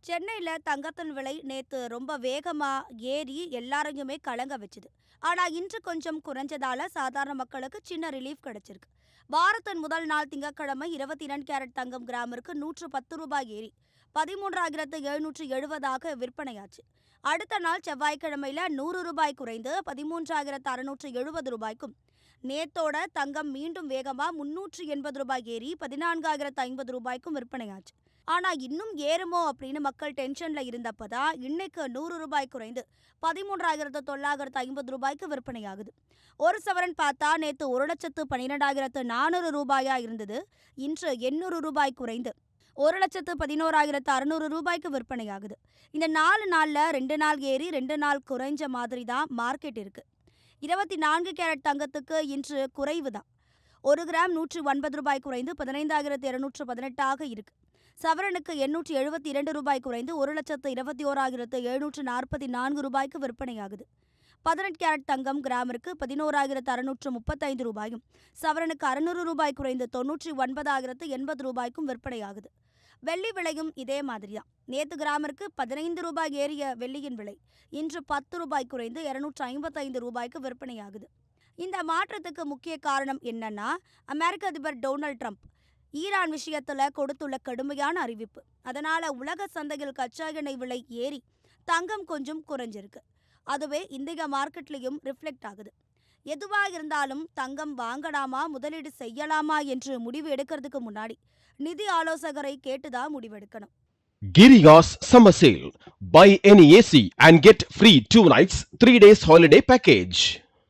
சென்னையில தங்கத்தின் விலை நேத்து ரொம்ப வேகமா ஏறி எல்லாரையுமே கலங்க வச்சுது. ஆனா இன்று கொஞ்சம் குறைஞ்சதால சாதாரண மக்களுக்கு சின்ன ரிலீஃப் கிடைச்சிருக்கு. வாரத்தின் முதல் நாள் திங்கட்கிழமை 22 கேரட் தங்கம் கிராமிற்கு ரூபாய் 110 ஏறி 13,770 விற்பனையாச்சு. அடுத்த நாள் செவ்வாய்க்கிழமையில ரூபாய் 100 குறைந்து 13,670 ரூபாய்க்கும், நேத்தோட தங்கம் மீண்டும் வேகமா ரூபாய் 380 ஏறி 14,050 ரூபாய்க்கும் விற்பனையாச்சு. ஆனா இன்னும் ஏறுமோ அப்படின்னு மக்கள் டென்ஷன்ல இருந்தப்பதான் இன்னைக்கு ரூபாய் குறைந்து 13,950 ரூபாய்க்கு விற்பனையாகுது. ஒரு சவரன் பார்த்தா நேத்து 1,12,400 ரூபாயா இருந்தது. இன்று 800 ரூபாய் குறைந்து 1,11,600 ரூபாய்க்கு விற்பனையாகுது. இந்த 4 நாள்ல 2 நாள் ஏறி 2 நாள் குறைஞ்ச மாதிரி தான் மார்க்கெட் இருக்கு. 24 கேரட் தங்கத்துக்கு இன்று குறைவு தான். 1 கிராம் 109 ரூபாய் குறைந்து 15,218 இருக்கு. சவரனுக்கு 872 ரூபாய் குறைந்து 1,21,744 ரூபாய்க்கு விற்பனையாகுது. 18 கேரட் தங்கம் கிராமிற்கு 11,635 ரூபாயும், சவரனுக்கு 600 ரூபாய் குறைந்து 99,080 ரூபாய்க்கும் விற்பனையாகுது. வெள்ளி விலையும் இதே மாதிரிதான். நேற்று கிராமிற்கு 15 ரூபாய் ஏறிய வெள்ளியின் விலை இன்று 10 ரூபாய் குறைந்து 255 ரூபாய்க்கு விற்பனையாகுது. இந்த மாற்றத்துக்கு முக்கிய காரணம் என்னன்னா, அமெரிக்க அதிபர் டொனால்ட் ட்ரம்ப் ஈரான் விஷயத்துல கொடுத்துள்ள கடுமையான அறிவிப்பு. அதனால உலக சந்தையில் கச்சா எண்ணெய் விலை ஏறி தங்கம் கொஞ்சம் குறைஞ்சிருக்கு. அதுவே இந்திய மார்க்கெட்லயும் ரிஃப்ளெக்ட் ஆகுது. எதுவா இருந்தாலும் தங்கம் வாங்கலாமா முதலீடு செய்யலாமா என்று முடிவு எடுக்கிறதுக்கு முன்னாடி நிதி ஆலோசகரை கேட்டுதான் முடிவெடுக்கணும். Girigas Summer Sale. Buy any AC and get free 2 nights, 3 days holiday package.